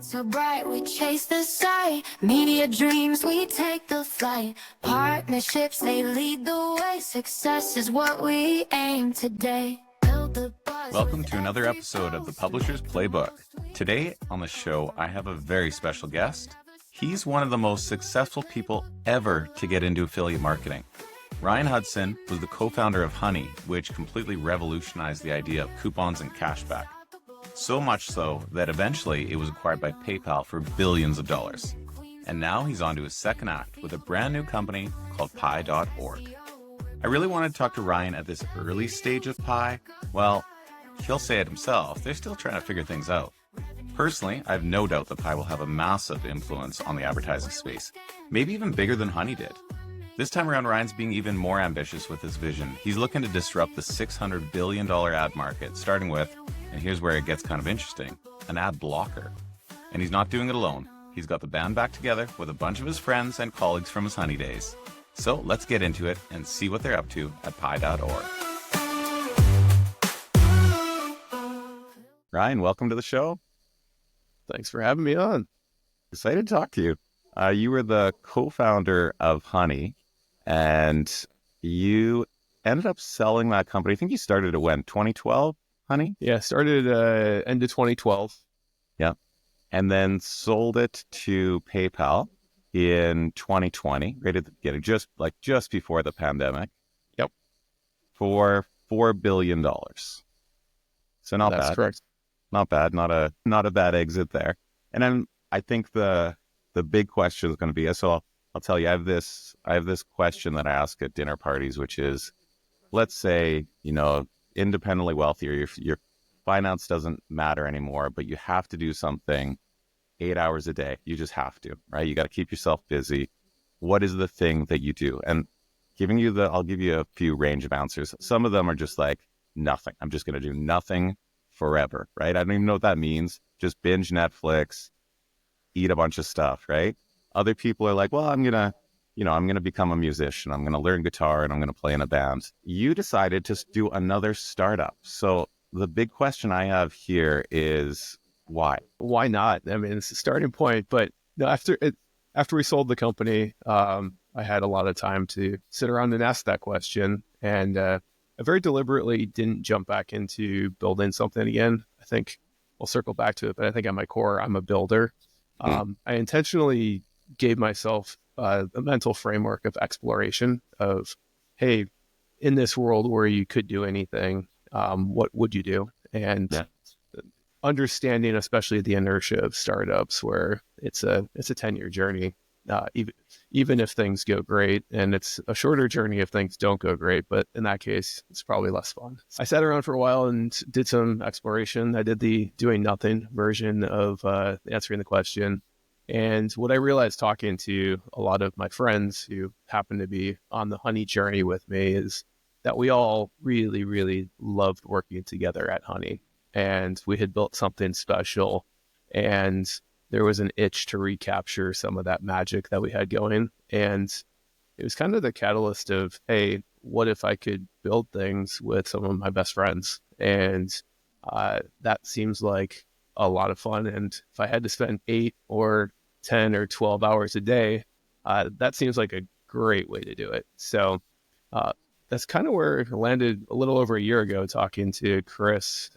So bright, we chase the sight. Media dreams, we take the flight. Partnerships, they lead the way. Success is what we aim today. Welcome to another episode of the Publishers Playbook. Today on the show, I have a very special guest. He's one of the most successful people ever to get into affiliate marketing. Ryan Hudson was the co-founder of Honey, which completely revolutionized the idea of coupons and cashback. So much so that eventually it was acquired by PayPal for billions of dollars. And now he's on to his second act with a brand new company called Pi.org. I really wanted to talk to Ryan at this early stage of Pi. Well, he'll say it himself, they're still trying to figure things out. Personally, I have no doubt that Pi will have a massive influence on the advertising space, maybe even bigger than Honey did. This time around, Ryan's being even more ambitious with his vision. He's looking to disrupt the $600 billion ad market, starting with, and here's where it gets kind of interesting, an ad blocker. And he's not doing it alone. He's got the band back together with a bunch of his friends and colleagues from his Honey days. So let's get into it and see what they're up to at Pi.org. Ryan, welcome to the show. Thanks for having me on. Excited to talk to you. You were the co-founder of Honey, and you ended up selling that company. I think you started it when, 2012, Honey? Yeah, started end of 2012. Yeah. And then sold it to PayPal in 2020, right at the beginning, just before the pandemic. Yep. For $4 billion. So not bad. That's correct. Not bad. Not a bad exit there. And I think the big question is going to be, so I'll tell you, I have this question that I ask at dinner parties, which is, let's say, independently wealthy, or your finance doesn't matter anymore, but you have to do something 8 hours a day. You just have to, right? You got to keep yourself busy. What is the thing that you do? And I'll give you a few range of answers. Some of them are just like nothing. I'm just going to do nothing forever, right? I don't even know what that means. Just binge Netflix, eat a bunch of stuff, right? Other people are like, well, I'm going to become a musician. I'm going to learn guitar and I'm going to play in a band. You decided to do another startup. So the big question I have here is why? Why not? I mean, it's a starting point, but no, after we sold the company, I had a lot of time to sit around and ask that question. And I very deliberately didn't jump back into building something again. I think we'll circle back to it, but I think at my core, I'm a builder. I intentionally gave myself a mental framework of exploration of, hey, in this world where you could do anything, what would you do? And understanding, especially the inertia of startups, where it's a 10-year journey, even if things go great, and it's a shorter journey if things don't go great. But in that case, it's probably less fun. I sat around for a while and did some exploration. I did the doing nothing version of answering the question. And what I realized talking to a lot of my friends who happen to be on the Honey journey with me is that we all really, really loved working together at Honey. And we had built something special, and there was an itch to recapture some of that magic that we had going. And it was kind of the catalyst of, hey, what if I could build things with some of my best friends? And that seems like a lot of fun. And if I had to spend 8 or 10 or 12 hours a day, that seems like a great way to do it. So that's kind of where it landed a little over a year ago, talking to Chris,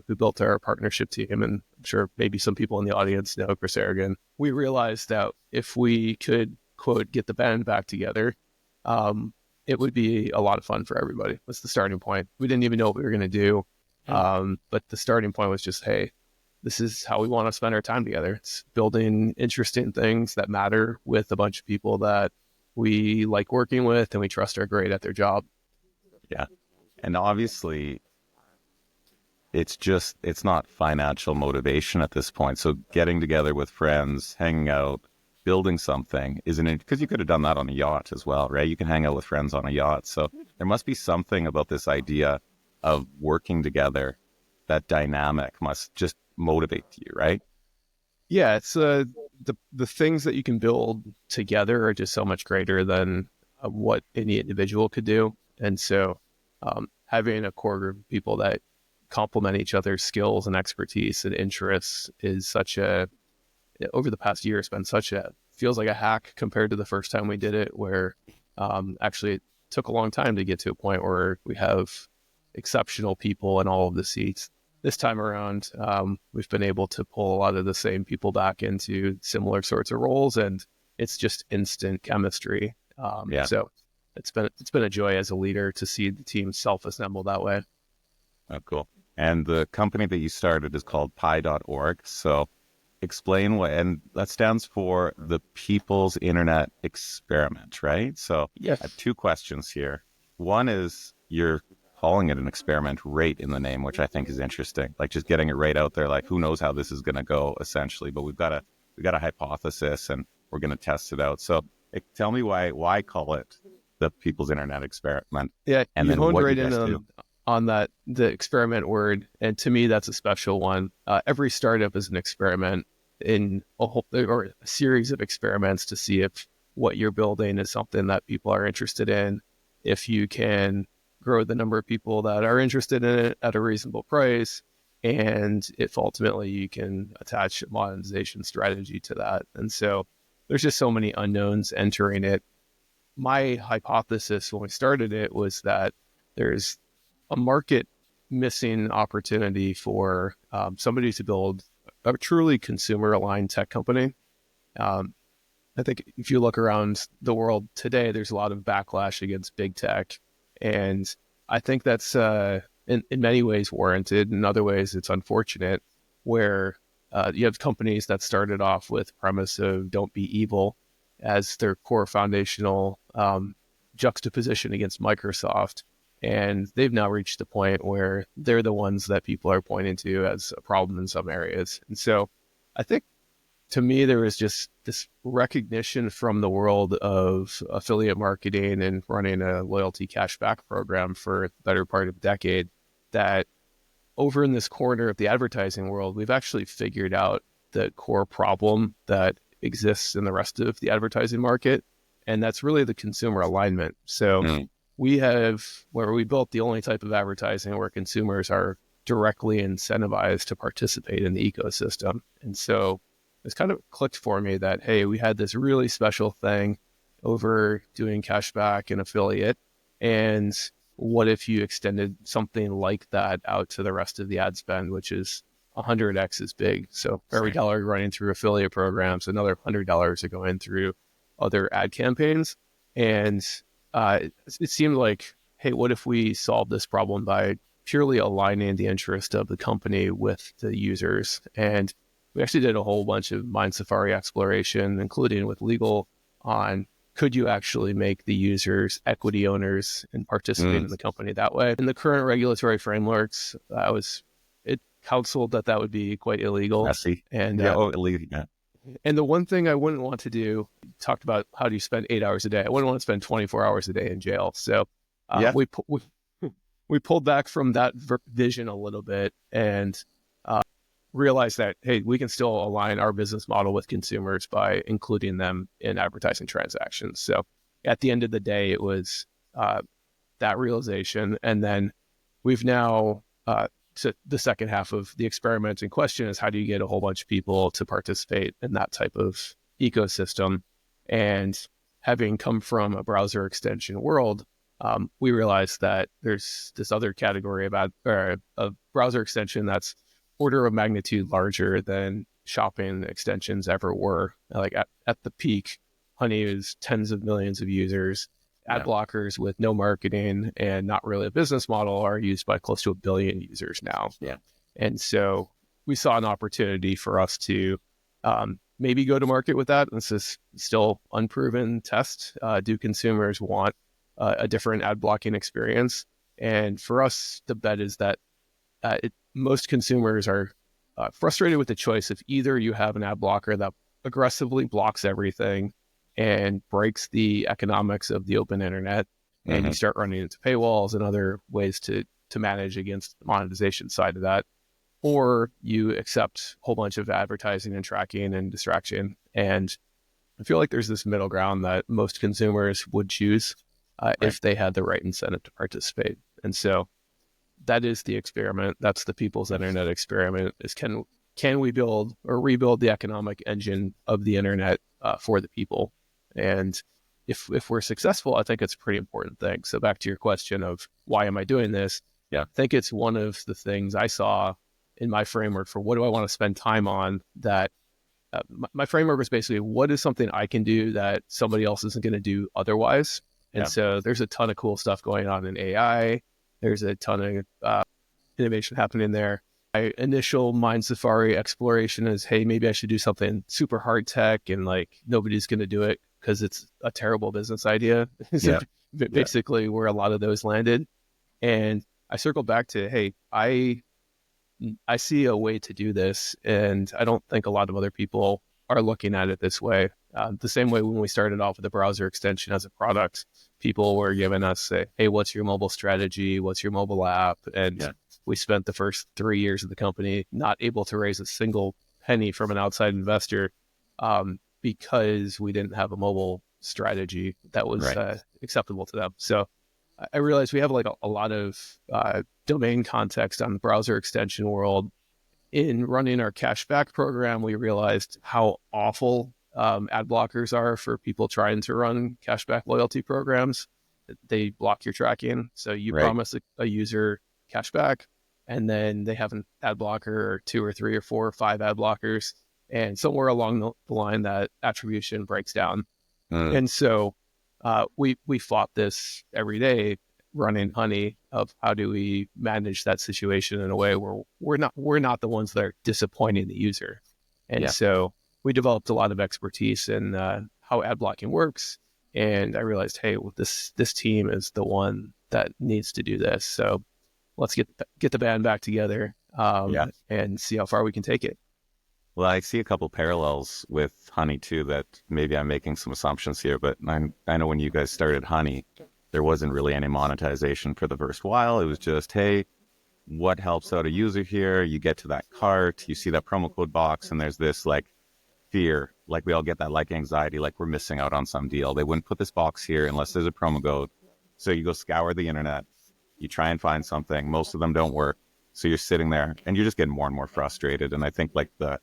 who built our partnership team. And I'm sure maybe some people in the audience know Chris Aragon. We realized that if we could, quote, get the band back together, it would be a lot of fun for everybody. That's the starting point. We didn't even know what we were going to do. But the starting point was just, hey, this is how we want to spend our time together. It's building interesting things that matter with a bunch of people that we like working with and we trust are great at their job. Yeah. And obviously it's not financial motivation at this point. So getting together with friends, hanging out, building something isn't it? Because you could have done that on a yacht as well, right? You can hang out with friends on a yacht. So there must be something about this idea of working together. That dynamic must just motivate you, right? Yeah, it's the things that you can build together are just so much greater than what any individual could do. And so having a core group of people that complement each other's skills and expertise and interests is such a over the past year, it's been feels like a hack compared to the first time we did it, where actually it took a long time to get to a point where we have exceptional people in all of the seats. This time around, we've been able to pull a lot of the same people back into similar sorts of roles, and it's just instant chemistry. So it's been a joy as a leader to see the team self-assemble that way. Oh, cool. And the company that you started is called Pi.org. So explain what, and that stands for the People's Internet Experiment, right? So Yes. I have two questions here. One is you're calling it an experiment right in the name, which I think is interesting. Like just getting it right out there, like who knows how this is going to go essentially, but we've got a hypothesis and we're going to test it out. So tell me why call it the People's Internet Experiment? Yeah, and you then honed what right you guys in do. on that, the experiment word. And to me, that's a special one. Every startup is an experiment in or a series of experiments to see if what you're building is something that people are interested in, if you can grow the number of people that are interested in it at a reasonable price, and if ultimately you can attach a monetization strategy to that. And so there's just so many unknowns entering it. My hypothesis when we started it was that there's a market missing opportunity for somebody to build a truly consumer aligned tech company. I think if you look around the world today, there's a lot of backlash against big tech. And I think that's in many ways warranted. In other ways, it's unfortunate, where you have companies that started off with the premise of don't be evil as their core foundational juxtaposition against Microsoft. And they've now reached the point where they're the ones that people are pointing to as a problem in some areas. And so I think, to me, there was just this recognition from the world of affiliate marketing and running a loyalty cashback program for the better part of a decade that over in this corner of the advertising world, we've actually figured out the core problem that exists in the rest of the advertising market. And that's really the consumer alignment. So we built the only type of advertising where consumers are directly incentivized to participate in the ecosystem. And so it's kind of clicked for me that, hey, we had this really special thing over doing cashback and affiliate. And what if you extended something like that out to the rest of the ad spend, which is 100x as big? So for every dollar running through affiliate programs, another $100 are going through other ad campaigns. And it seemed like, hey, what if we solve this problem by purely aligning the interest of the company with the users? And we actually did a whole bunch of Mind Safari exploration, including with legal, on could you actually make the users equity owners and participate in the company that way? In the current regulatory frameworks, it counseled that would be quite illegal. Messy. And illegal. Yeah. And the one thing I wouldn't want to do, you talked about how do you spend 8 hours a day? I wouldn't want to spend 24 hours a day in jail. So we pulled back from that vision a little bit and realize that, hey, we can still align our business model with consumers by including them in advertising transactions. So at the end of the day, it was that realization. And then we've now, so the second half of the experiment in question is how do you get a whole bunch of people to participate in that type of ecosystem? And having come from a browser extension world, we realized that there's this other category about a browser extension that's order of magnitude larger than shopping extensions ever were. Like at the peak, Honey is tens of millions of users. Ad blockers with no marketing and not really a business model are used by close to 1 billion users now. Yeah. And so we saw an opportunity for us to maybe go to market with that. This is still unproven test. Do consumers want a different ad blocking experience? And for us, the bet is that most consumers are frustrated with the choice of either you have an ad blocker that aggressively blocks everything and breaks the economics of the open internet, and you start running into paywalls and other ways to manage against the monetization side of that, or you accept a whole bunch of advertising and tracking and distraction. And I feel like there's this middle ground that most consumers would choose if they had the right incentive to participate. And so that is the experiment. That's the People's Internet Experiment, is can can we build or rebuild the economic engine of the internet for the people? And if we're successful, I think it's a pretty important thing. So back to your question of why am I doing this? Yeah. I think it's one of the things I saw in my framework for what do I want to spend time on, that my framework was basically what is something I can do that somebody else isn't going to do otherwise. And so there's a ton of cool stuff going on in AI. There's a ton of innovation happening there. My initial mind safari exploration is, hey, maybe I should do something super hard tech and like nobody's going to do it because it's a terrible business idea. So basically where a lot of those landed. And I circled back to, hey, I see a way to do this, and I don't think a lot of other people are looking at it this way. The same way when we started off with the browser extension as a product, people were giving us, say, hey, what's your mobile strategy? What's your mobile app? And we spent the first 3 years of the company not able to raise a single penny from an outside investor because we didn't have a mobile strategy that was acceptable to them. So I realized we have like a lot of domain context on the browser extension world. In running our cashback program, we realized how awful ad blockers are for people trying to run cashback loyalty programs. They block your tracking. So you promise a user cashback, and then they have an ad blocker or 2 or 3 or 4 or 5 ad blockers. And somewhere along the line, that attribution breaks down. And so we fought this every day running Honey of how do we manage that situation in a way where we're not the ones that are disappointing the user. And so we developed a lot of expertise in how ad blocking works. And I realized, hey, well, this team is the one that needs to do this. So let's get the band back together and see how far we can take it. Well, I see a couple parallels with Honey too, that maybe I'm making some assumptions here, but I know when you guys started Honey, there wasn't really any monetization for the first while. It was just, hey, what helps out a user here? You get to that cart, you see that promo code box, and there's this like fear, like we all get that like anxiety, like we're missing out on some deal. They wouldn't put this box here unless there's a promo code. So you go scour the internet, you try and find something. Most of them don't work. So you're sitting there and you're just getting more and more frustrated. And I think like the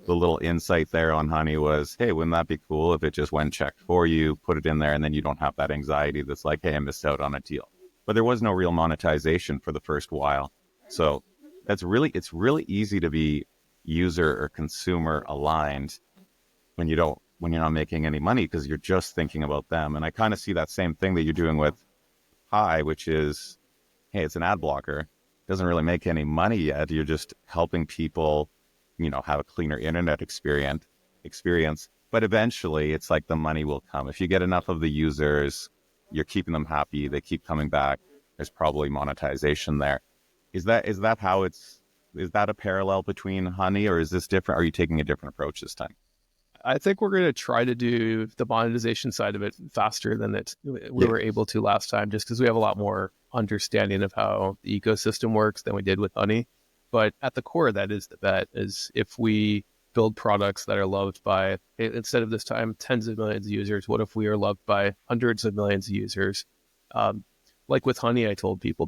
little insight there on Honey was, hey, wouldn't that be cool if it just went checked for you, put it in there, and then you don't have that anxiety that's like, hey, I missed out on a deal. But there was no real monetization for the first while. So it's really easy to be user or consumer aligned when you're not making any money because you're just thinking about them. And I kind of see that same thing that you're doing with Hi, which is, hey, it's an ad blocker. Doesn't really make any money yet. You're just helping people have a cleaner internet experience. But eventually it's like the money will come. If you get enough of the users, you're keeping them happy, they keep coming back, there's probably monetization there. Is that a parallel between Honey, or is this different? Are you taking a different approach this time? I think we're going to try to do the monetization side of it faster than we were able to last time, just because we have a lot more understanding of how the ecosystem works than we did with Honey. But at the core, that is the bet, is if we build products that are loved by, instead of this time, tens of millions of users, what if we are loved by hundreds of millions of users? Like with Honey, I told people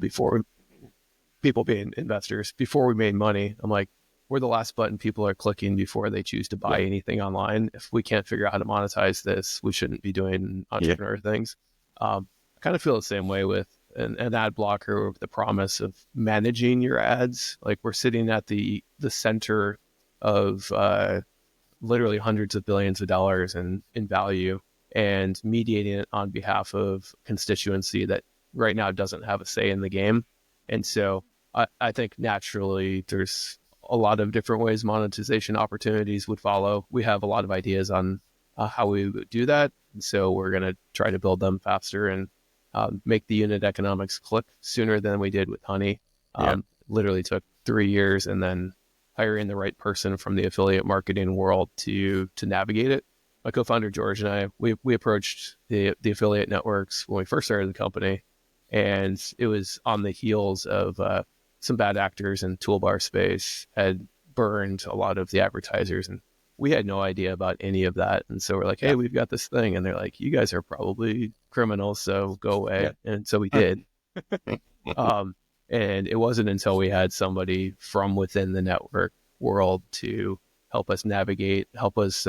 being investors, before we made money, I'm like, we're the last button people are clicking before they choose to buy anything online. If we can't figure out how to monetize this, we shouldn't be doing entrepreneur things. I kind of feel the same way with an ad blocker with the promise of managing your ads. Like we're sitting at the center of literally hundreds of billions of dollars in value and mediating it on behalf of constituency that right now doesn't have a say in the game. And so I think naturally there's a lot of different ways monetization opportunities would follow. We have a lot of ideas on how we would do that. And so we're going to try to build them faster and make the unit economics click sooner than we did with Honey. Literally took 3 years, and then hiring the right person from the affiliate marketing world to navigate it. My co-founder George and I, we approached the affiliate networks when we first started the company, and it was on the heels of some bad actors in toolbar space had burned a lot of the advertisers, and we had no idea about any of that. And so we're like, hey, we've got this thing. And they're like, you guys are probably criminals, so go away. And so we did. And it wasn't until we had somebody from within the network world to help us navigate, help us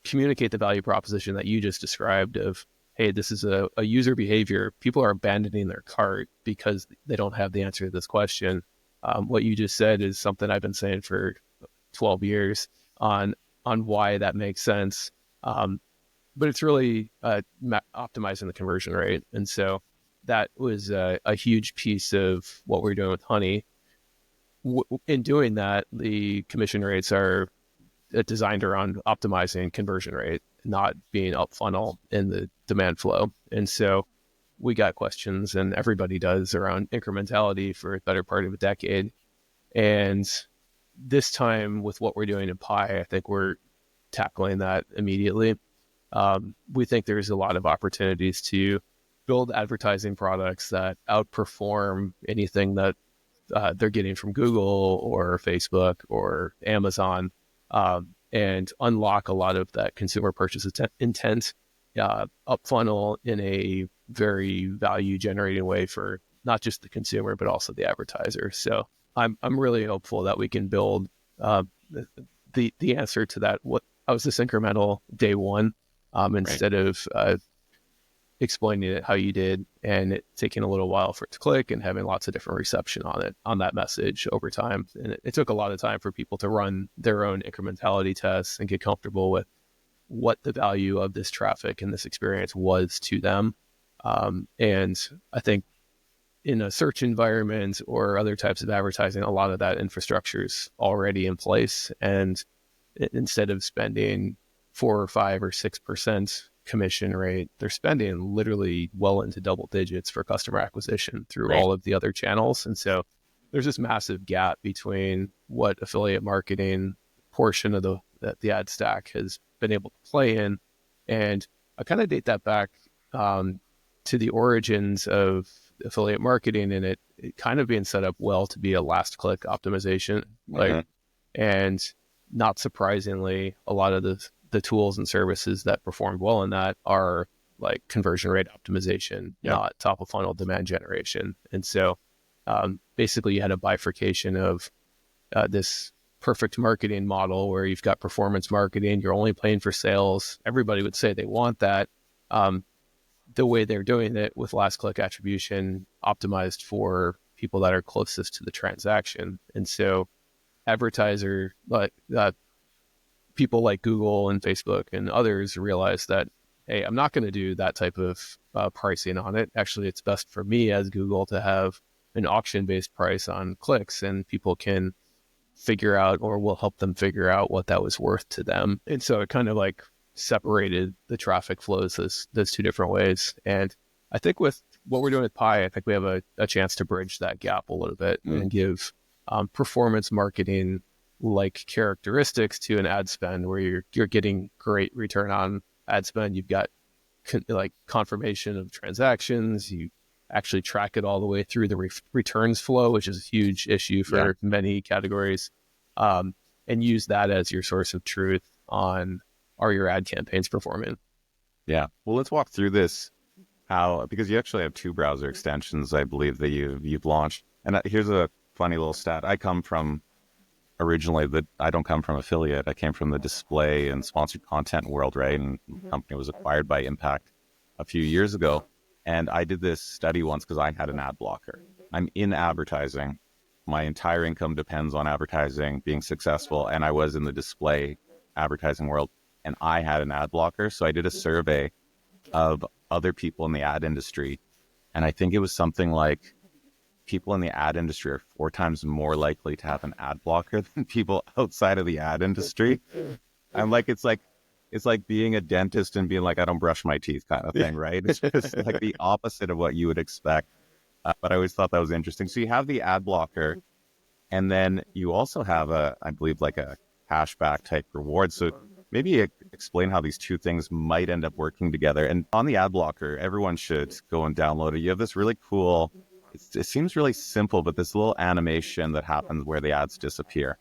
communicate the value proposition that you just described of, hey, this is a user behavior. People are abandoning their cart because they don't have the answer to this question. What you just said is something I've been saying for 12 years on why that makes sense. But it's really optimizing the conversion rate. And so that was a huge piece of what we're doing with Honey. In doing that, the commission rates are designed around optimizing conversion rate, not being up funnel in the demand flow. And so we got questions, and everybody does, around incrementality for a better part of a decade. And this time with what we're doing in Pi, I think we're tackling that immediately. We think there's a lot of opportunities to build advertising products that outperform anything that they're getting from Google or Facebook or Amazon, and unlock a lot of that consumer purchase intent up funnel in a very value generating way for not just the consumer, but also the advertiser. So I'm really hopeful that we can build the answer to that. How is this incremental day one, instead of explaining it how you did and it taking a little while for it to click and having lots of different reception on that message over time. And it took a lot of time for people to run their own incrementality tests and get comfortable with what the value of this traffic and this experience was to them. And I think in a search environment or other types of advertising, a lot of that infrastructure is already in place. And instead of spending 4 or 5 or 6% commission rate, they're spending literally well into double digits for customer acquisition through all of the other channels. And so there's this massive gap between what affiliate marketing portion of the ad stack has been able to play in. And I kind of date that back to the origins of affiliate marketing, and it kind of being set up well to be a last click optimization. And not surprisingly, a lot of the tools and services that performed well in that are like conversion rate optimization, not top of funnel demand generation. And so basically you had a bifurcation of this perfect marketing model where you've got performance marketing, you're only paying for sales. Everybody would say they want that. The way they're doing it with last click attribution optimized for people that are closest to the transaction. And so advertiser, people like Google and Facebook and others realize that, hey, I'm not going to do that type of pricing on it. Actually, it's best for me as Google to have an auction-based price on clicks, and people can figure out, or we'll help them figure out what that was worth to them. And so it kind of like separated the traffic flows those two different ways. And I think with what we're doing with Pi, I think we have a chance to bridge that gap a little bit and give performance marketing like characteristics to an ad spend where you're getting great return on ad spend. You've got like confirmation of transactions. You actually track it all the way through the returns flow, which is a huge issue for many categories, and use that as your source of truth on, are your ad campaigns performing? Yeah. Well, let's walk through this, because you actually have 2 browser extensions, I believe, that you've launched. And here's a funny little stat. I don't come from affiliate. I came from the display and sponsored content world, right? And the company was acquired by Impact a few years ago. And I did this study once because I had an ad blocker. I'm in advertising. My entire income depends on advertising being successful. And I was in the display advertising world, and I had an ad blocker. So I did a survey of other people in the ad industry. And I think it was something like people in the ad industry are 4 times more likely to have an ad blocker than people outside of the ad industry. I'm like, it's like being a dentist and being like, I don't brush my teeth kind of thing, right? It's just like the opposite of what you would expect. But I always thought that was interesting. So you have the ad blocker, and then you also have I believe like a cashback type reward. So maybe explain how these 2 things might end up working together. And on the ad blocker, everyone should go and download it. You have this really cool, it seems really simple, but this little animation that happens where the ads disappear.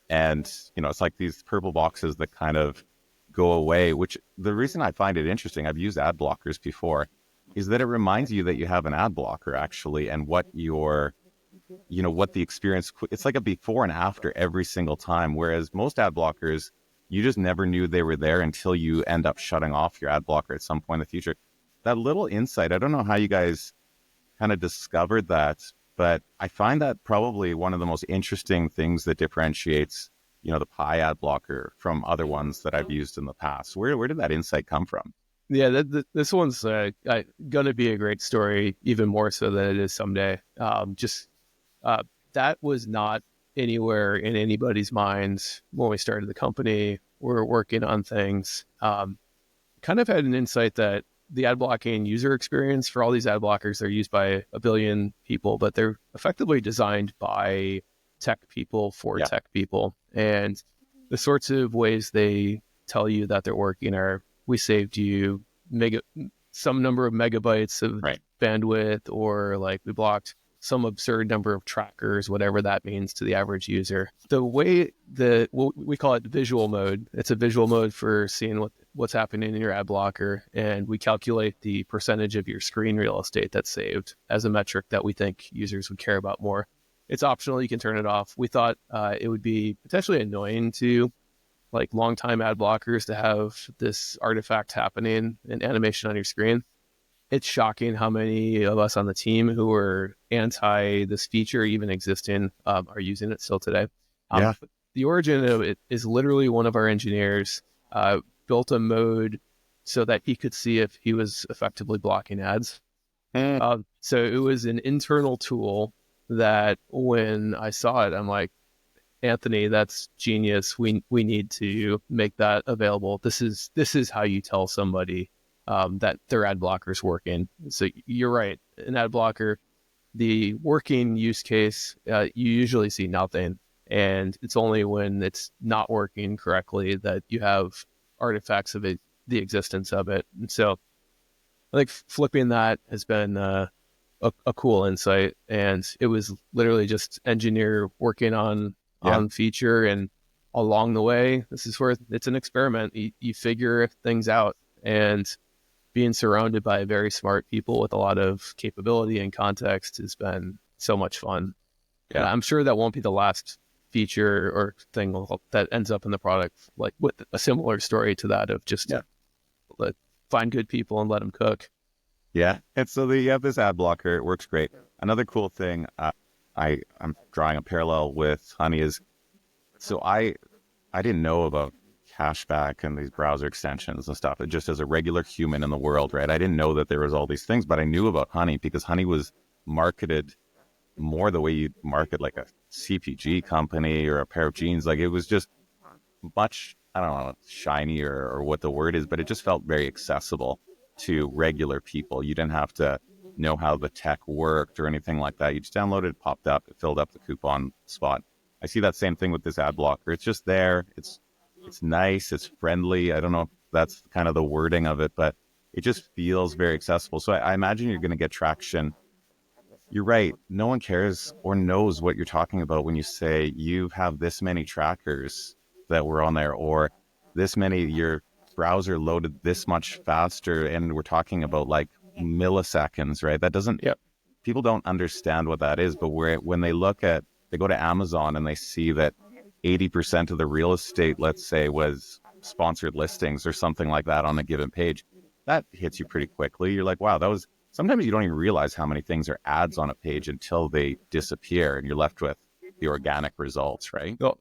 And, it's like these purple boxes that kind of go away, which the reason I find it interesting, I've used ad blockers before, is that it reminds you that you have an ad blocker actually, and what your what the experience, it's like a before and after every single time. Whereas most ad blockers, you just never knew they were there until you end up shutting off your ad blocker at some point in the future. That little insight, I don't know how you guys kind of discovered that, but I find that probably one of the most interesting things that differentiates, the Pi ad blocker from other ones that I've used in the past. Where did that insight come from? Yeah, this one's going to be a great story, even more so than it is someday. That was not anywhere in anybody's minds when we started the company. We were working on things. Kind of had an insight that the ad blocking user experience for all these ad blockers, they're used by a billion people, but they're effectively designed by tech people for tech people. And the sorts of ways they tell you that they're working are, we saved you some number of megabytes of bandwidth, or like we blocked some absurd number of trackers, whatever that means to the average user. The way we call it visual mode. It's a visual mode for seeing what's happening in your ad blocker. And we calculate the percentage of your screen real estate that's saved as a metric that we think users would care about more. It's optional. You can turn it off. We thought it would be potentially annoying to like longtime ad blockers to have this artifact happening, an animation on your screen. It's shocking how many of us on the team who are anti this feature even existing are using it still today. The origin of it is literally one of our engineers built a mode so that he could see if he was effectively blocking ads. So it was an internal tool that when I saw it, I'm like, Anthony, that's genius. We need to make that available. This is how you tell somebody that their ad blocker is working. So you're right. An ad blocker, the working use case, you usually see nothing. And it's only when it's not working correctly that you have artifacts of it, the existence of it. And so I think flipping that has been a cool insight. And it was literally just engineer working on feature, and along the way, this is where it's an experiment. You figure things out, and being surrounded by very smart people with a lot of capability and context has been so much fun. And I'm sure that won't be the last feature or thing that ends up in the product, like with a similar story to that of just find good people and let them cook. Yeah. And so you have this ad blocker. It works great. Another cool thing, I'm drawing a parallel with Honey is, so I didn't know about cashback and these browser extensions and stuff. Just as a regular human in the world, right? I didn't know that there was all these things, but I knew about Honey because Honey was marketed more the way you market like a CPG company or a pair of jeans. Like it was just much, I don't know, shiny or what the word is, but it just felt very accessible to regular people. You didn't have to know how the tech worked or anything like that. You just downloaded it, popped up, it filled up the coupon spot. I see that same thing with this ad blocker. It's just there. It's nice. It's friendly. I don't know if that's kind of the wording of it, but it just feels very accessible. So I imagine you're going to get traction. You're right. No one cares or knows what you're talking about when you say you have this many trackers that were on there, or this many, your browser loaded this much faster. And we're talking about like milliseconds, right? That doesn't, people don't understand what that is, but when they go to Amazon and they see that 80% of the real estate, let's say, was sponsored listings or something like that on a given page, that hits you pretty quickly. You're like, wow, sometimes you don't even realize how many things are ads on a page until they disappear and you're left with the organic results, right? Well,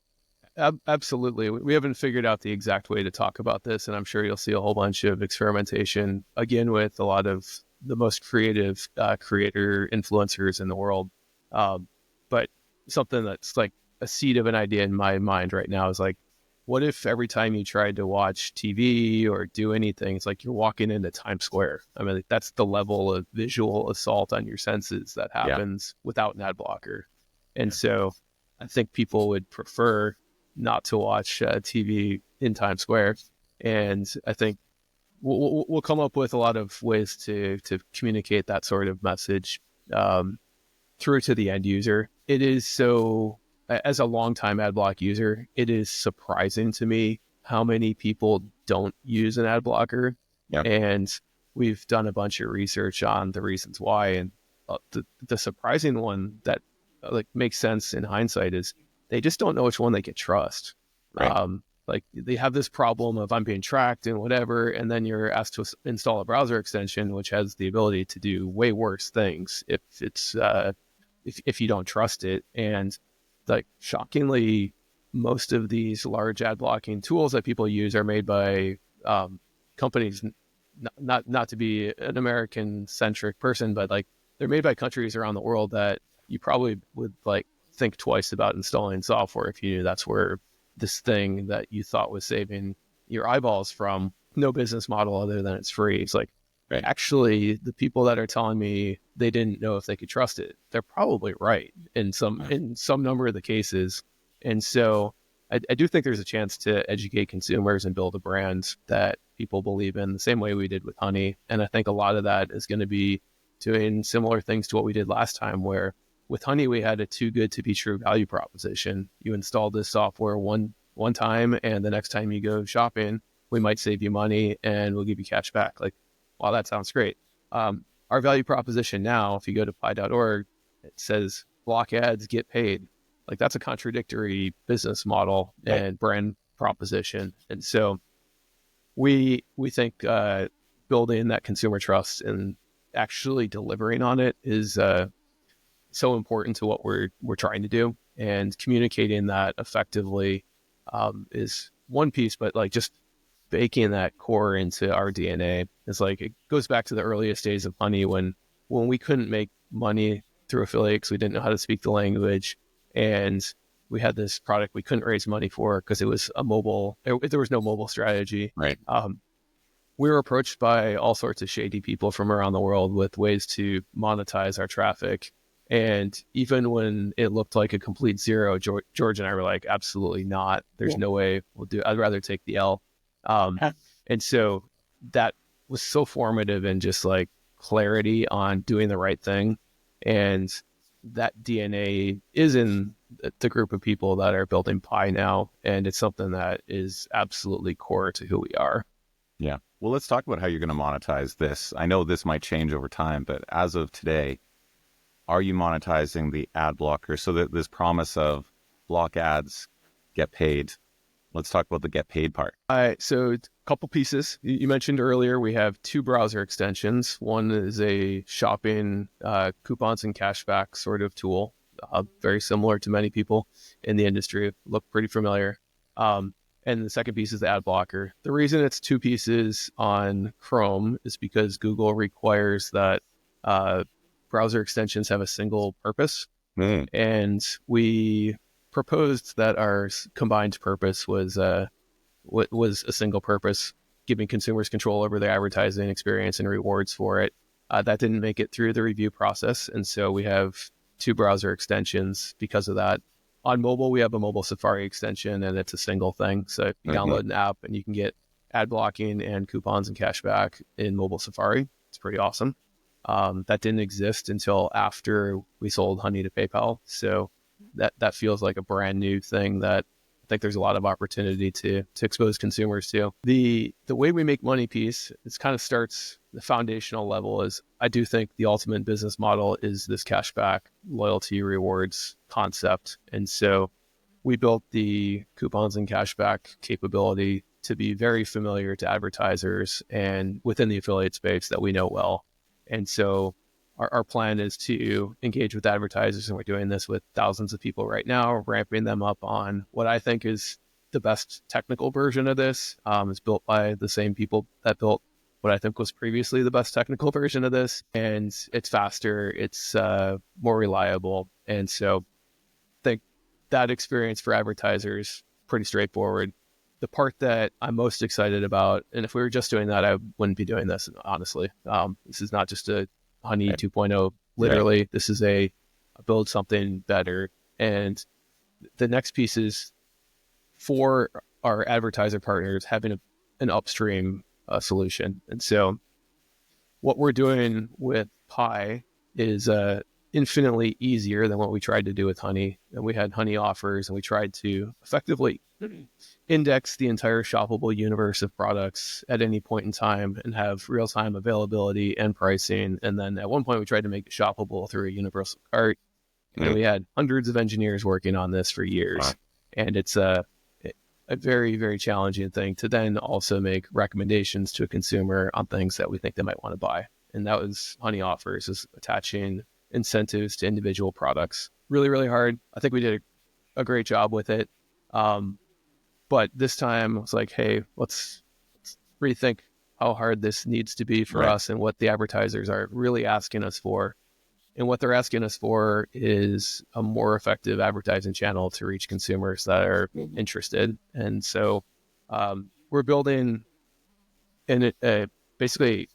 absolutely. We haven't figured out the exact way to talk about this, and I'm sure you'll see a whole bunch of experimentation, again, with a lot of the most creative creator influencers in the world. But something that's like a seed of an idea in my mind right now is like, what if every time you tried to watch TV or do anything, it's like you're walking into Times Square? I mean, that's the level of visual assault on your senses that happens without an ad blocker. And so I think people would prefer not to watch TV in Times Square. And I think we'll come up with a lot of ways to communicate that sort of message through to the end user. It is so, as a longtime ad block user, it is surprising to me how many people don't use an ad blocker. And we've done a bunch of research on the reasons why. And the surprising one that like makes sense in hindsight is they just don't know which one they can trust. Right. Like they have this problem of I'm being tracked and whatever, and then you're asked to install a browser extension which has the ability to do way worse things if it's if you don't trust it. And like shockingly, most of these large ad blocking tools that people use are made by companies, not to be an American centric person, but like they're made by countries around the world that you probably would like think twice about installing software if you knew that's where this thing that you thought was saving your eyeballs from no business model other than it's free. It's like, Right. actually, the people that are telling me they didn't know if they could trust it, they're probably right in some number of the cases. And so I do think there's a chance to educate consumers and build a brand that people believe in the same way we did with Honey. And I think a lot of that is going to be doing similar things to what we did last time, where with Honey, we had a too good to be true value proposition. You install this software one time, and the next time you go shopping, we might save you money and we'll give you cash back. Like, wow, that sounds great. Our value proposition now, if you go to pi.org, it says block ads, get paid. Like that's a contradictory business model and brand proposition. And so we think building that consumer trust and actually delivering on it is so important to what we're trying to do, and communicating that effectively is one piece, but like just baking that core into our DNA is like, it goes back to the earliest days of Honey when we couldn't make money through affiliates. We didn't know how to speak the language, and we had this product we couldn't raise money for because it was there was no mobile strategy. Right. We were approached by all sorts of shady people from around the world with ways to monetize our traffic. And even when it looked like a complete zero, George and I were like, absolutely not. There's no way we'll do it. I'd rather take the L. And so that was so formative in just like clarity on doing the right thing. And that DNA is in the group of people that are building Pi now. And it's something that is absolutely core to who we are. Yeah. Well, let's talk about how you're going to monetize this. I know this might change over time, but as of today, are you monetizing the ad blocker? So that this promise of block ads, get paid. Let's talk about the get paid part. So a couple pieces. You mentioned earlier, we have two browser extensions. One is a shopping coupons and cashback sort of tool, very similar to many people in the industry, look pretty familiar. And the second piece is the ad blocker. The reason it's two pieces on Chrome is because Google requires that browser extensions have a single purpose. And we proposed that our combined purpose was a single purpose, giving consumers control over their advertising experience and rewards for it. That didn't make it through the review process, and so we have two browser extensions because of that. On mobile, we have a mobile Safari extension, and it's a single thing. So you download an app, and you can get ad blocking and coupons and cashback in mobile Safari. It's pretty awesome. That didn't exist until after we sold Honey to PayPal. So that feels like a brand new thing that I think there's a lot of opportunity to expose consumers to. The way we make money piece, it kind of starts, the foundational level is, I do think the ultimate business model is this cashback loyalty rewards concept. And so we built the coupons and cashback capability to be very familiar to advertisers and within the affiliate space that we know well. And so our plan is to engage with advertisers, and we're doing this with thousands of people right now, ramping them up on what I think is the best technical version of this. It's built by the same people that built what I think was previously the best technical version of this. And it's faster, it's more reliable. And so I think that experience for advertisers, pretty straightforward. The part that I'm most excited about, and if we were just doing that, I wouldn't be doing this, honestly. This is not just a Honey 2.0, literally. This is a build something better. And the next piece is for our advertiser partners having an upstream solution. And so what we're doing with Pi is infinitely easier than what we tried to do with Honey. And we had Honey offers, and we tried to effectively index the entire shoppable universe of products at any point in time and have real-time availability and pricing. And then at one point we tried to make it shoppable through a universal cart. And we had hundreds of engineers working on this for years. Wow. And it's a very, very challenging thing to then also make recommendations to a consumer on things that we think they might want to buy. And that was Honey Offers, is attaching incentives to individual products. Really, really hard. I think we did a great job with it. But this time I was like, hey, let's rethink how hard this needs to be for us and what the advertisers are really asking us for. And what they're asking us for is a more effective advertising channel to reach consumers that are interested. And so we're building basically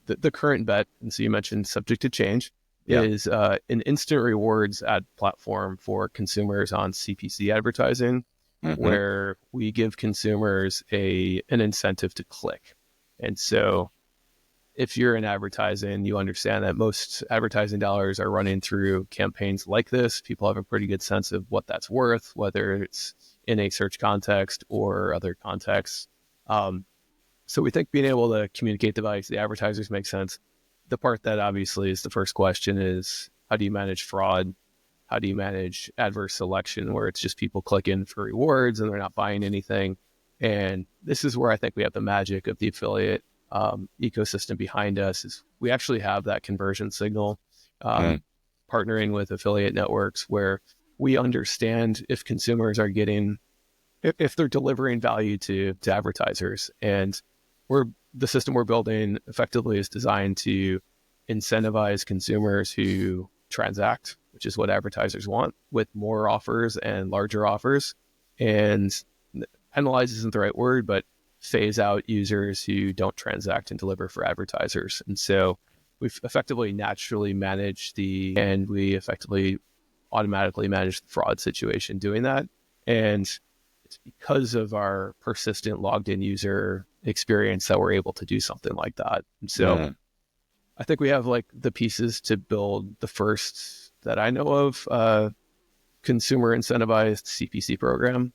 the current bet, and so you mentioned subject to change, is an instant rewards ad platform for consumers on CPC advertising, where we give consumers an incentive to click. And so if you're in advertising, you understand that most advertising dollars are running through campaigns like this. People have a pretty good sense of what that's worth, whether it's in a search context or other contexts. So we think being able to communicate the value to the advertisers makes sense. The part that obviously is the first question is, how do you manage fraud? How do you manage adverse selection, where it's just people clicking for rewards and they're not buying anything? And this is where I think we have the magic of the affiliate ecosystem behind us. Is we actually have that conversion signal, partnering with affiliate networks, where we understand if consumers are getting, if they're delivering value to advertisers. And the system we're building effectively is designed to incentivize consumers who transact, which is what advertisers want, with more offers and larger offers, and penalize isn't the right word, but phase out users who don't transact and deliver for advertisers. And so we've effectively naturally managed and we effectively automatically manage the fraud situation doing that. And it's because of our persistent logged in user experience that we're able to do something like that. And so I think we have like the pieces to build the first that I know of consumer incentivized CPC program,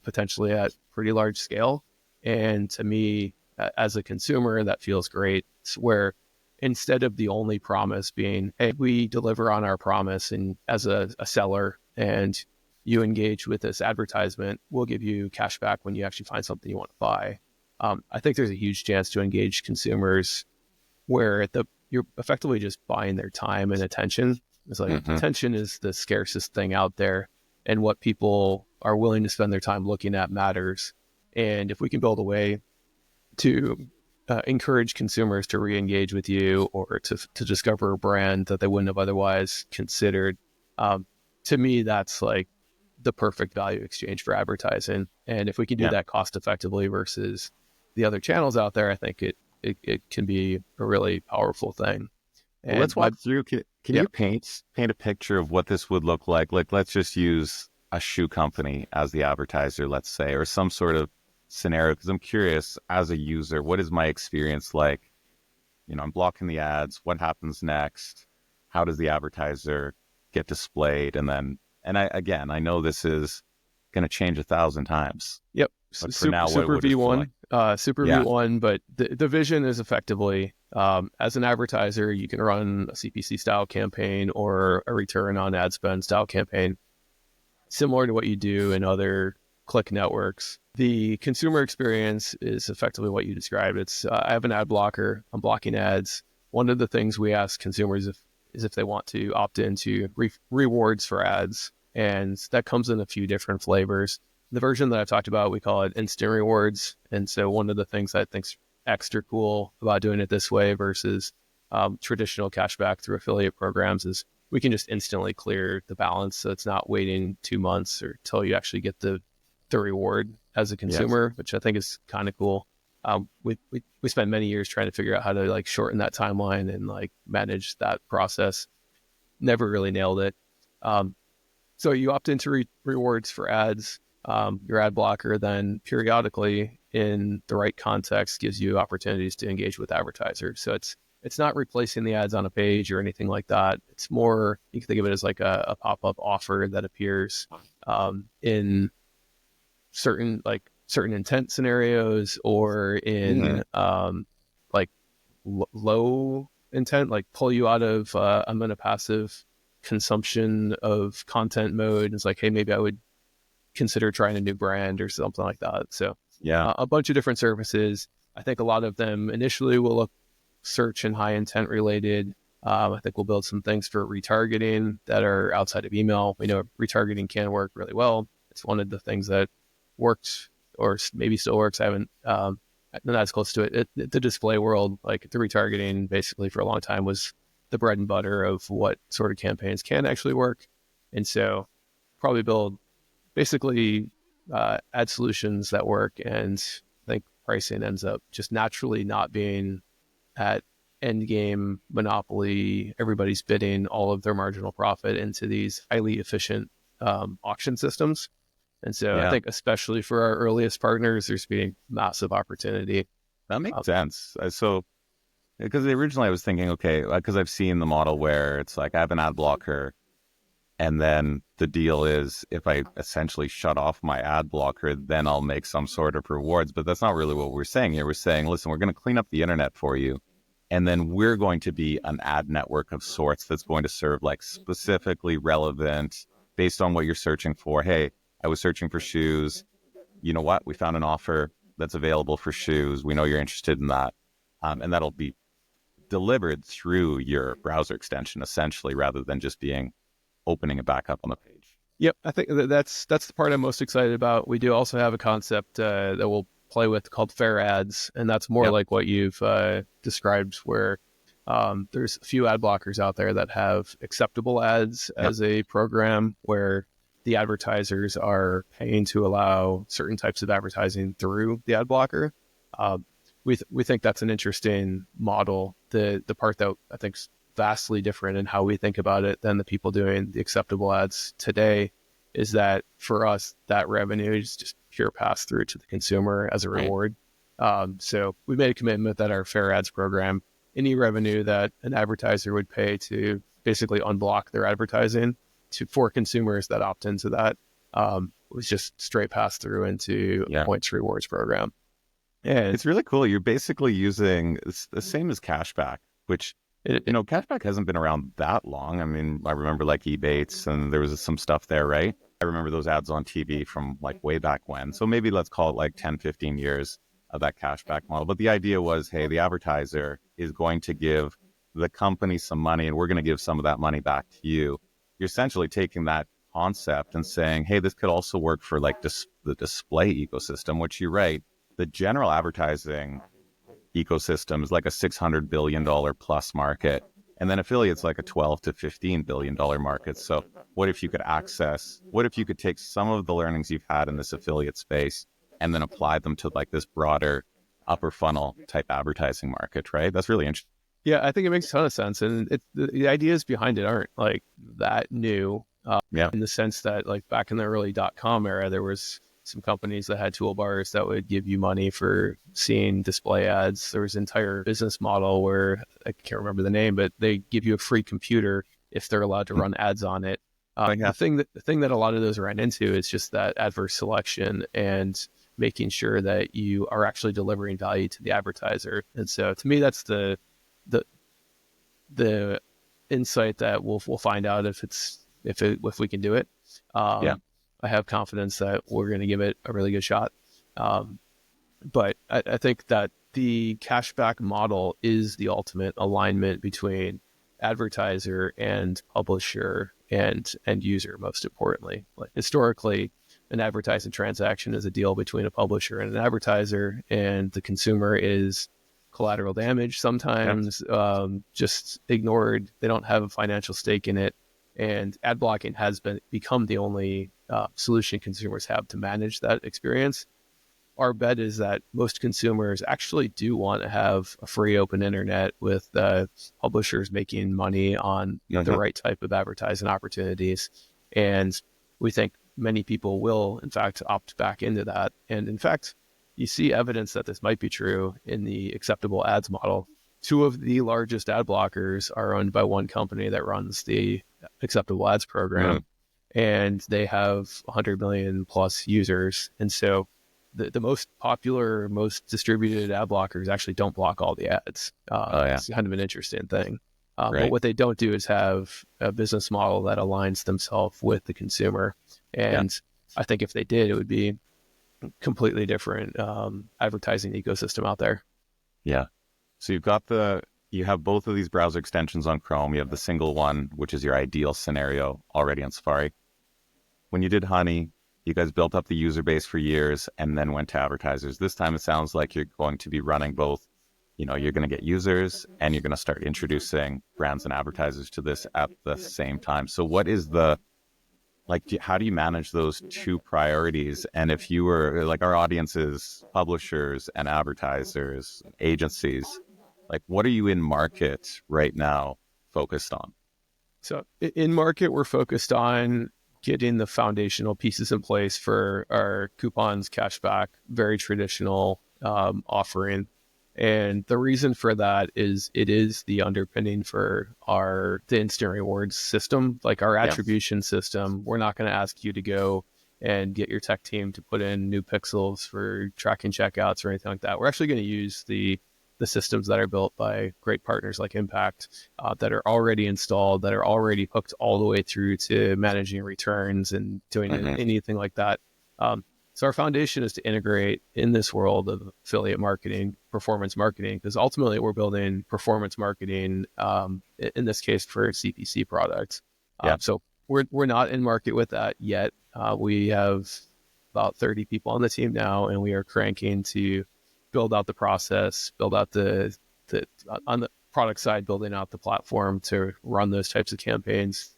potentially at pretty large scale. And to me, as a consumer, that feels great. It's where instead of the only promise being, hey, we deliver on our promise, and as a seller, and you engage with this advertisement, we'll give you cash back when you actually find something you want to buy. I think there's a huge chance to engage consumers where you're effectively just buying their time and attention. It's like attention is the scarcest thing out there, and what people are willing to spend their time looking at matters. And if we can build a way to encourage consumers to re-engage with you, or to discover a brand that they wouldn't have otherwise considered, to me, that's like the perfect value exchange for advertising. And if we can do that cost effectively versus the other channels out there, I think it can be a really powerful thing. And let's walk through. Can you paint a picture of what this would look like? Like, let's just use a shoe company as the advertiser, let's say, or some sort of scenario, because I'm curious as a user, what is my experience like? I'm blocking the ads. What happens next? How does the advertiser get displayed? And I know this is going to change 1,000 times. Yep. But Super V1, V1. But the vision is effectively, as an advertiser, you can run a CPC style campaign or a return on ad spend style campaign, similar to what you do in other click networks. The consumer experience is effectively what you described. It's I have an ad blocker. I'm blocking ads. One of the things we ask consumers is if they want to opt into rewards for ads, and that comes in a few different flavors. The version that I've talked about, we call it instant rewards. And so one of the things I think's extra cool about doing it this way versus traditional cashback through affiliate programs is we can just instantly clear the balance. So it's not waiting 2 months or till you actually get the reward as a consumer, which I think is kind of cool. We spent many years trying to figure out how to like shorten that timeline and like manage that process. Never really nailed it. So you opt into rewards for ads. Your ad blocker then periodically in the right context gives you opportunities to engage with advertisers. So it's not replacing the ads on a page or anything like that. It's more, you can think of it as like a pop-up offer that appears in certain intent scenarios, or in low intent, like pull you out of I'm in a passive consumption of content mode. It's like, hey, maybe I would consider trying a new brand or something like that. So Yeah. a bunch of different services. I think a lot of them initially will look search and high intent related. I think we'll build some things for retargeting that are outside of email. We know retargeting can work really well. It's one of the things that worked or maybe still works. I haven't not as close to it. The display world, like the retargeting basically for a long time was the bread and butter of what sort of campaigns can actually work. And so probably build basically ad solutions that work. And I think pricing ends up just naturally not being at end game monopoly. Everybody's bidding all of their marginal profit into these highly efficient auction systems. And so I think especially for our earliest partners, there's been massive opportunity. That makes sense. So, because originally I was thinking, okay, because I've seen the model where it's like I have an ad blocker, and then the deal is if I essentially shut off my ad blocker, then I'll make some sort of rewards. But that's not really what we're saying here. We're saying, listen, we're going to clean up the internet for you. And then we're going to be an ad network of sorts that's going to serve like specifically relevant based on what you're searching for. Hey, I was searching for shoes. You know what? We found an offer that's available for shoes. We know you're interested in that. And that'll be delivered through your browser extension, essentially, rather than just opening it back up on the page. Yep. I think that's the part I'm most excited about. We do also have a concept that we'll play with called fair ads. And that's more like what you've described, where there's a few ad blockers out there that have acceptable ads as a program where the advertisers are paying to allow certain types of advertising through the ad blocker. We think that's an interesting model. The part that I think is vastly different in how we think about it than the people doing the acceptable ads today is that for us, that revenue is just pure pass through to the consumer as a reward. So we made a commitment that our fair ads program, any revenue that an advertiser would pay to basically unblock their advertising for consumers that opt into that was just straight pass through into a points rewards program. And it's really cool. You're basically using it's the same as cashback, which cashback hasn't been around that long. I mean, I remember like Ebates and there was some stuff there, right? I remember those ads on TV from like way back when. So maybe let's call it like 10, 15 years of that cashback model. But the idea was, hey, the advertiser is going to give the company some money and we're going to give some of that money back to you. You're essentially taking that concept and saying, hey, this could also work for like the display ecosystem, which you're right. The general advertising ecosystem is like a $600 billion plus market. And then affiliates like a $12 to $15 billion market. So what if you could take some of the learnings you've had in this affiliate space and then apply them to like this broader upper funnel type advertising market, right? That's really interesting. Yeah, I think it makes a ton of sense. And the ideas behind it aren't like that new in the sense that like back in the early .com era, there was some companies that had toolbars that would give you money for seeing display ads. There was an entire business model where I can't remember the name, but they give you a free computer if they're allowed to run ads on it. The thing that a lot of those ran into is just that adverse selection and making sure that you are actually delivering value to the advertiser. And so to me, that's the insight that we'll find out if we can do it. I have confidence that we're going to give it a really good shot. But I think that the cashback model is the ultimate alignment between advertiser and publisher and end user, most importantly. Like historically, an advertising transaction is a deal between a publisher and an advertiser, and the consumer is collateral damage sometimes, just ignored. They don't have a financial stake in it. And ad blocking has become the only solution consumers have to manage that experience. Our bet is that most consumers actually do want to have a free open internet with publishers making money on the right type of advertising opportunities. And we think many people will, in fact, opt back into that. And in fact, you see evidence that this might be true in the acceptable ads model. Two of the largest ad blockers are owned by one company that runs the acceptable ads program, and they have 100 million plus users. And so the most popular, most distributed ad blockers actually don't block all the ads. It's kind of an interesting thing. But what they don't do is have a business model that aligns themselves with the consumer. And I think if they did, it would be completely different advertising ecosystem out there. Yeah. So you have both of these browser extensions on Chrome. You have the single one, which is your ideal scenario already on Safari. When you did Honey, you guys built up the user base for years and then went to advertisers. This time it sounds like you're going to be running both. You're going to get users and you're going to start introducing brands and advertisers to this at the same time. So what is how do you manage those two priorities? And if you were our audience is publishers and advertisers, agencies, what are you in market right now focused on? So in market, we're focused on getting the foundational pieces in place for our coupons, cashback, very traditional offering. And the reason for that is it is the underpinning for the instant rewards system, our attribution system. We're not going to ask you to go and get your tech team to put in new pixels for tracking checkouts or anything like that. We're actually going to use the systems that are built by great partners like Impact that are already installed, that are already hooked all the way through to managing returns and doing anything like that. So our foundation is to integrate in this world of affiliate marketing, performance marketing, because ultimately we're building performance marketing, in this case for CPC products. So we're not in market with that yet. We have about 30 people on the team now, and we are cranking to build out the process, build out on the product side, building out the platform to run those types of campaigns.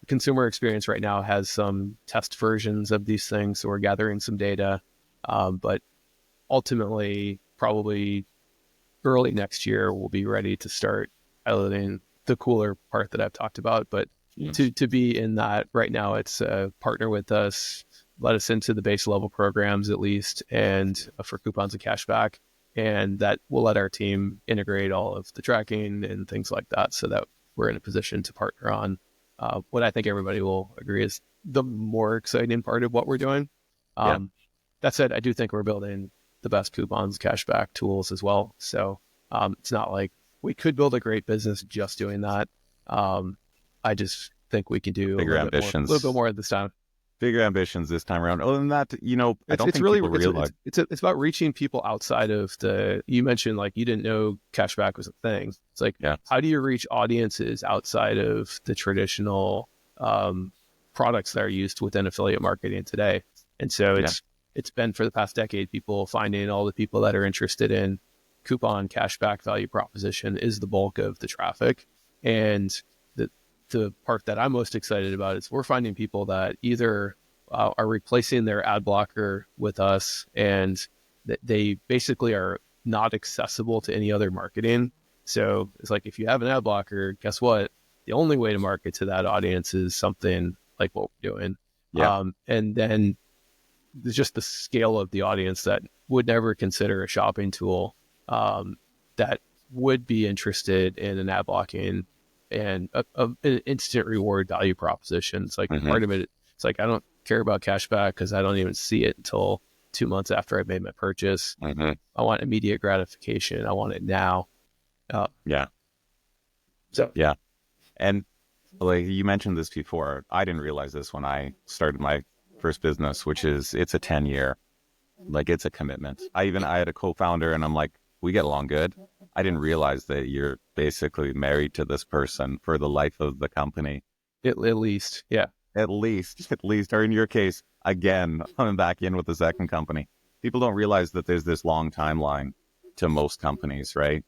Consumer experience right now has some test versions of these things, so we're gathering some data, but ultimately probably early next year we'll be ready to start piloting the cooler part that I've talked about. But to be in that right now, it's partner with us, let us into the base level programs at least, and for coupons and cashback, and that will let our team integrate all of the tracking and things like that, so that we're in a position to partner on what I think everybody will agree is the more exciting part of what we're doing. That said, I do think we're building the best coupons, cashback tools as well. So it's not like we could build a great business just doing that. I just think we can do bigger a ambitions, little bit more this time. Bigger ambitions this time around. Other than that, I don't think really, people realize. It's about reaching people outside of you mentioned you didn't know cashback was a thing. It's how do you reach audiences outside of the traditional products that are used within affiliate marketing today? And so it's been for the past decade, people finding all the people that are interested in coupon cashback value proposition is the bulk of the traffic. And the part that I'm most excited about is we're finding people that either are replacing their ad blocker with us, and that they basically are not accessible to any other marketing. So it's if you have an ad blocker, guess what? The only way to market to that audience is something like what we're doing. And then there's just the scale of the audience that would never consider a shopping tool that would be interested in an ad blocking and an instant reward value proposition. It's part of it. It's I don't care about cashback because I don't even see it until 2 months after I've made my purchase. I want immediate gratification. I want it now. And you mentioned this before. I didn't realize this when I started my first business, which is it's a 10-year, it's a commitment. I had a co-founder and I'm we get along good. I didn't realize that you're basically married to this person for the life of the company. At least. At least, or in your case, again, coming back in with the second company. People don't realize that there's this long timeline to most companies, right?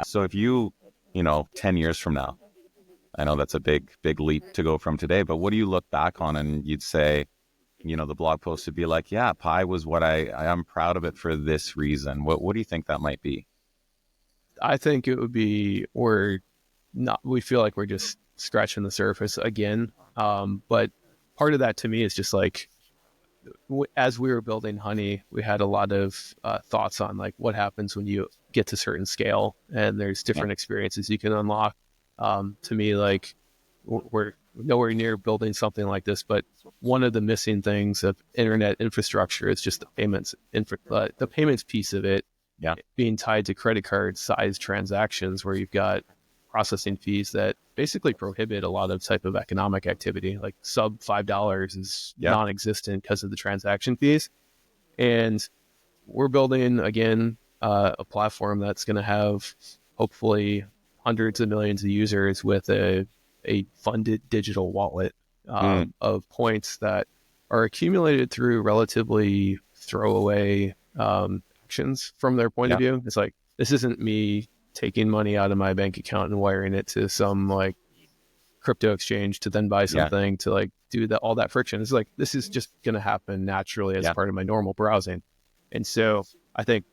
So if 10 years from now, I know that's a big leap to go from today, but what do you look back on and you'd say, the blog post would be Pi was what I'm proud of it for this reason. What do you think that might be? I think it would be, we feel like we're just scratching the surface again. But part of that to me is just as we were building Honey, we had a lot of thoughts on what happens when you get to certain scale and there's different experiences you can unlock. To me, we're nowhere near building something like this, but one of the missing things of internet infrastructure is just the payments piece of it being tied to credit card size transactions, where you've got processing fees that basically prohibit a lot of type of economic activity. Like sub $5 is non-existent because of the transaction fees. And we're building, again, a platform that's going to have hopefully hundreds of millions of users with a funded digital wallet of points that are accumulated through relatively throwaway actions from their point of view. It's like, this isn't me taking money out of my bank account and wiring it to some like crypto exchange to then buy something to like do all that friction. It's like, this is just going to happen naturally as part of my normal browsing. And so I think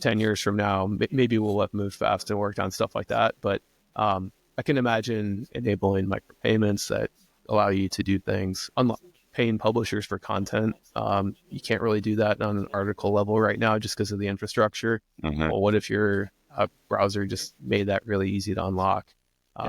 10 years from now, maybe we'll have moved fast and worked on stuff like that. But I can imagine enabling micropayments that allow you to do things, unlike paying publishers for content. You can't really do that on an article level right now just because of the infrastructure. Well, what if your browser just made that really easy to unlock?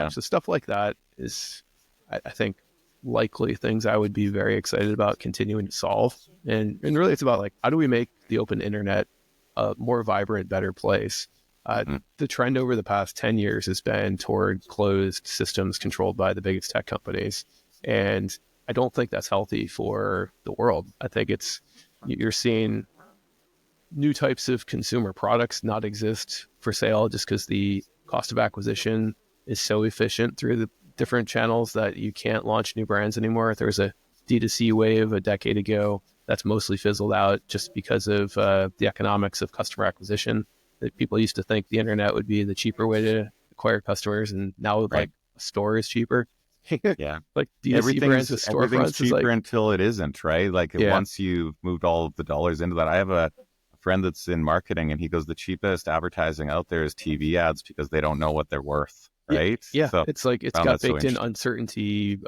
So stuff like that is, I think, likely things I would be very excited about continuing to solve. And really it's about like, how do we make the open internet a more vibrant, better place? The trend over the past 10 years has been toward closed systems controlled by the biggest tech companies. And I don't think that's healthy for the world. I think you're seeing new types of consumer products not exist for sale just because the cost of acquisition is so efficient through the different channels that you can't launch new brands anymore. There was a D2C wave a decade ago that's mostly fizzled out just because of the economics of customer acquisition. That people used to think the internet would be the cheaper way to acquire customers, and now like a store is cheaper. Like D2C brands with storefronts, everything's cheaper until it isn't, right? Like once you've moved all of the dollars into that. I have a friend that's in marketing, and he goes, the cheapest advertising out there is TV ads because they don't know what they're worth, right? So it's like it's got baked in uncertainty,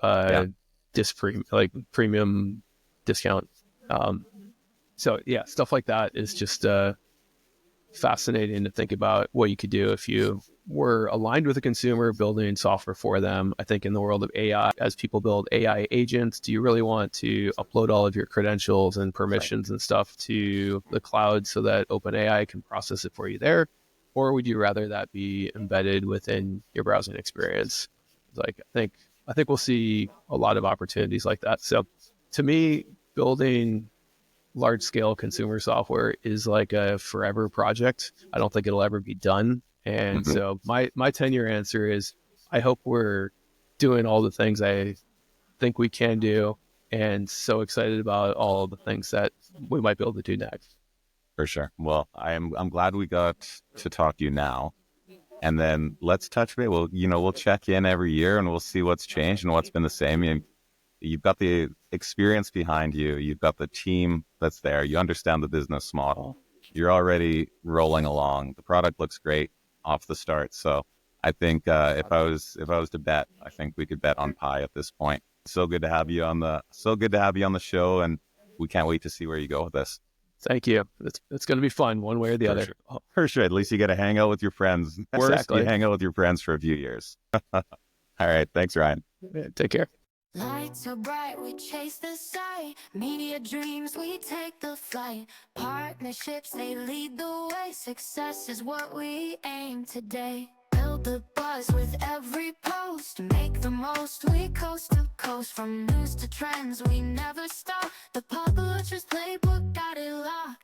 premium discount. So stuff like that is just fascinating to think about what you could do if you were aligned with a consumer building software for them. I think in the world of AI, as people build AI agents, do you really want to upload all of your credentials and permissions and stuff to the cloud so that OpenAI can process it for you there? Or would you rather that be embedded within your browsing experience? Like, I think we'll see a lot of opportunities like that. So to me, building large-scale consumer software is like a forever project. I don't think it'll ever be done. And so my 10-year answer is, I hope we're doing all the things I think we can do, and so excited about all of the things that we might be able to do next. For sure. Well, I'm glad we got to talk to you now. And then let's touch base. We'll check in every year and we'll see what's changed and what's been the same. You've got the experience behind you. You've got the team that's there. You understand the business model. You're already rolling along. The product looks great off the start. So I think if I was to bet, I think we could bet on pie at this point. So good to have you on the show, and we can't wait to see where you go with this. Thank you. It's going to be fun one way or the other. Sure. For sure. At least you get to hang out with your friends. Exactly. You hang out with your friends for a few years. All right. Thanks, Ryan. Take care. Lights so bright, we chase the sight. Media dreams, we take the flight. Partnerships, they lead the way. Success is what we aim today. Build the buzz with every post. Make the most, we coast to coast. From news to trends, we never stop. The Publishers Playbook got it locked.